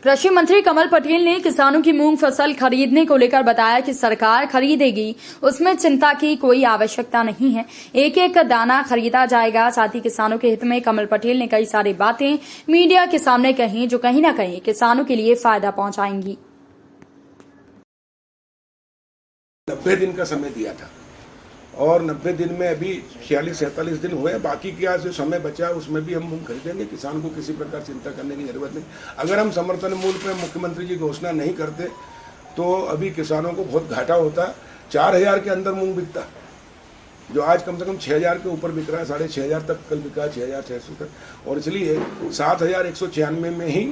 कृषि मंत्री कमल पटेल ने किसानों की मूंग फसल खरीदने को लेकर बताया कि सरकार खरीदेगी, उसमें चिंता की कोई आवश्यकता नहीं है। एक एक दाना खरीदा जाएगा। साथ ही किसानों के हित में कमल पटेल ने कई सारी बातें मीडिया के सामने कही, जो कहीं न कहीं किसानों के लिए फायदा पहुंचाएंगी। 90 दिन का समय दिया था और 90 दिन में अभी 46-47 दिन हुए। बाकी क्या जो समय बचा उसमें भी हम मूंग खरीदेंगे। किसान को किसी प्रकार चिंता करने की जरूरत नहीं। अगर हम समर्थन मूल्य पर मुख्यमंत्री जी घोषणा नहीं करते तो अभी किसानों को बहुत घाटा होता। 4000 के अंदर मूंग बिकता, जो आज कम से कम 6000 के ऊपर बिक रहा है। 6500 तक कल बिका, 6600 तक। और इसलिए 7196 में ही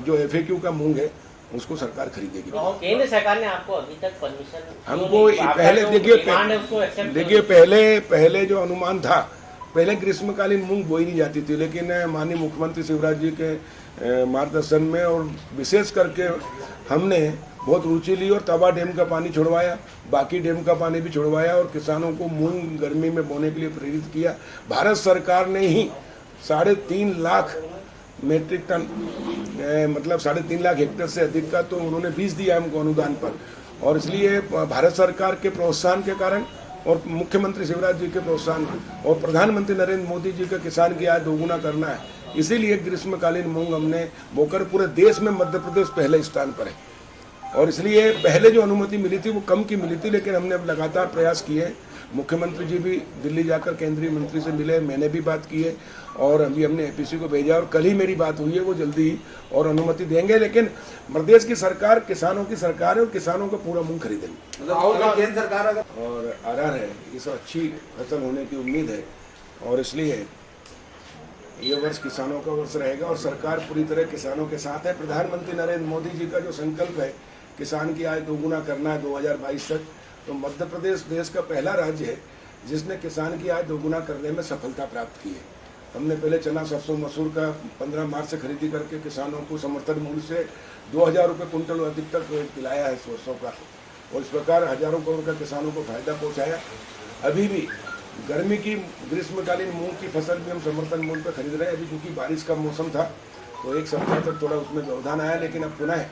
जो FAQ का मूंग है उसको सरकार खरीदेगी। केंद्र सरकार ने आपको अभी तक परमिशन हमको पहले देखिए पहले जो अनुमान था, पहले ग्रीष्मकालीन मूंग बोई नहीं जाती थी, लेकिन माननीय मुख्यमंत्री शिवराज जी के मार्गदर्शन में और विशेष करके हमने बहुत रुचि ली और तवा डैम का पानी छुड़वाया, बाकी डैम का पानी भी छुड़वाया और किसानों को मूंग गर्मी में बोने के लिए प्रेरित किया। भारत सरकार ने ही 3.5 लाख मेट्रिक टन मतलब 3.5 लाख हेक्टेयर से अधिक का तो उन्होंने बीज दिया हमको अनुदान पर। और इसलिए भारत सरकार के प्रोत्साहन के कारण और मुख्यमंत्री शिवराज जी के प्रोत्साहन और प्रधानमंत्री नरेंद्र मोदी जी का किसान की आय दोगुना करना है, इसीलिए ग्रीष्मकालीन मूंग हमने बोकर पूरे देश में मध्य प्रदेश पहले स्थान पर है। और इसलिए पहले जो अनुमति मिली थी वो कम की मिली थी, लेकिन हमने अब लगातार प्रयास किए। मुख्यमंत्री जी भी दिल्ली जाकर केंद्रीय मंत्री से मिले, मैंने भी बात की है और अभी हमने APC को भेजा और कल ही मेरी बात हुई है, वो जल्दी ही और अनुमति देंगे। लेकिन प्रदेश की सरकार किसानों की सरकार है और किसानों को पूरा मूंग खरीदेंगे। केंद्र सरकार और RR है, इस अच्छी फसल होने की उम्मीद है और इसलिए ये वर्ष किसानों का वर्ष रहेगा और सरकार पूरी तरह किसानों के साथ है। प्रधानमंत्री नरेंद्र मोदी जी का जो संकल्प है किसान की आय दोगुना करना है 2022 तक, तो मध्य प्रदेश देश का पहला राज्य है जिसने किसान की आय दोगुना करने में सफलता प्राप्त की है। हमने पहले चना, सरसों, मसूर का 15 मार्च से खरीदी करके किसानों को समर्थन मूल्य से 2000 रुपये कुंटल अधिक तक दिलाया है सरसों का, और इस प्रकार हजारों करोड़ का किसानों को फायदा पहुंचाया। अभी भी गर्मी की ग्रीष्मकालीन मूंग की फसल भी हम समर्थन मूल्य पर खरीद रहे हैं। अभी क्योंकि बारिश का मौसम था तो एक सप्ताह तक थोड़ा उसमें व्यवधान आया, लेकिन अब पुनः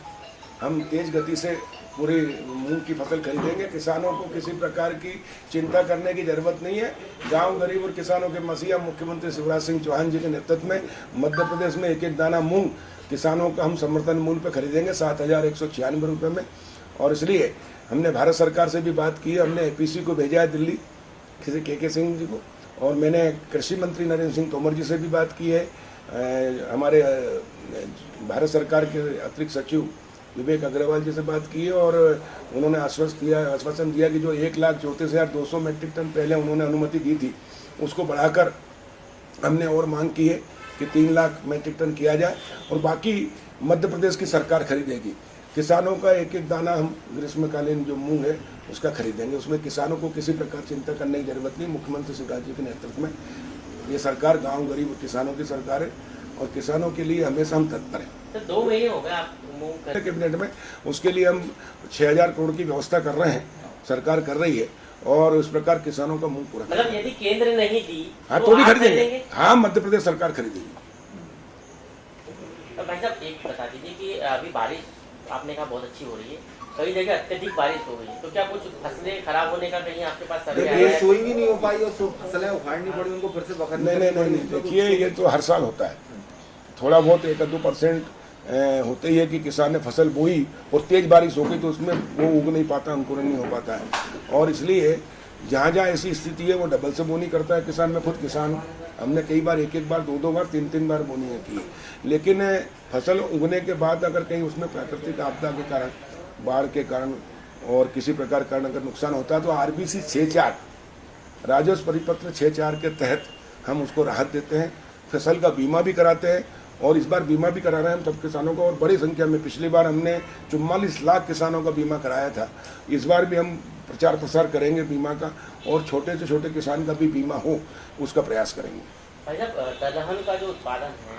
हम तेज गति से पूरी मूंग की फसल खरीदेंगे। किसानों को किसी प्रकार की चिंता करने की जरूरत नहीं है। गांव गरीब और किसानों के मसीहा मुख्यमंत्री शिवराज सिंह चौहान जी के नेतृत्व में मध्य प्रदेश में एक एक दाना मूंग किसानों का हम समर्थन मूल्य पर खरीदेंगे 7196 रुपये में। और इसलिए हमने भारत सरकार से भी बात की है, हमने APC को भेजा है दिल्ली किसी KK सिंह जी को, और मैंने कृषि मंत्री नरेंद्र सिंह तोमर जी से भी बात की है। हमारे भारत सरकार के अतिरिक्त सचिव विवेक अग्रवाल जी से बात की है और उन्होंने आश्वासन दिया कि जो 1,34,200 मेट्रिक टन पहले उन्होंने अनुमति दी थी उसको बढ़ाकर हमने और मांग की है कि 3 लाख मेट्रिक टन किया जाए और बाकी मध्य प्रदेश की सरकार खरीदेगी। किसानों का एक एक दाना हम ग्रीष्मकालीन जो मूंग है उसका खरीदेंगे। उसमें किसानों को किसी प्रकार चिंता करने की जरूरत नहीं। मुख्यमंत्री शिवराज जी के नेतृत्व में ये सरकार गाँव गरीब और किसानों की सरकार है और किसानों के लिए हमेशा हम तत्पर हैं। तो 2 महीने हो गए आप मूंग कैबिनेट में, उसके लिए हम 6000 करोड़ की व्यवस्था कर रहे हैं, सरकार कर रही है और इस प्रकार किसानों का मूंग पूरा मतलब यदि केंद्र नहीं दी हाँ तो भी खरीदेंगे। हाँ, मध्य प्रदेश सरकार खरीदेगी। तो भाई साहब एक बता दीजिए कि अभी बारिश आपने कहा बहुत अच्छी हो रही है, कई जगह अत्यधिक बारिश हो गई है, तो क्या कुछ फसलें खराब होने का कहीं आपके पास सर्वे आया है? सोई भी नहीं हो पाई और फसलें उखाड़नी पड़ी, उनको फिर से बखरनी नहीं, देखिए ये तो हर साल होता है। थोड़ा बहुत 1-2% होते ही है कि किसान ने फसल बोई और तेज बारिश हो गई तो उसमें वो उग नहीं पाता, अंकुरण नहीं हो पाता है। और इसलिए जहाँ जहाँ ऐसी स्थिति है वो डबल से बोनी करता है किसान। में खुद किसान हूँ, हमने कई बार 1-1 बार 2-2 बार 3-3 बार बोनी है की। लेकिन फसल उगने के बाद अगर कहीं उसमें प्राकृतिक आपदा के कारण, बाढ़ के कारण और किसी प्रकार कारण अगर नुकसान होता है तो RBC 6-4 राजस्व परिपत्र 6-4 के तहत हम उसको राहत देते हैं। फसल का बीमा भी कराते हैं और इस बार बीमा भी करा रहे हैं हम सब किसानों को और बड़ी संख्या में। पिछली बार हमने 44 लाख किसानों का बीमा कराया था। इस बार भी हम प्रचार प्रसार करेंगे बीमा का और छोटे से छोटे किसान का भी बीमा हो उसका प्रयास करेंगे। भाई साहब दलहन का जो उत्पादन है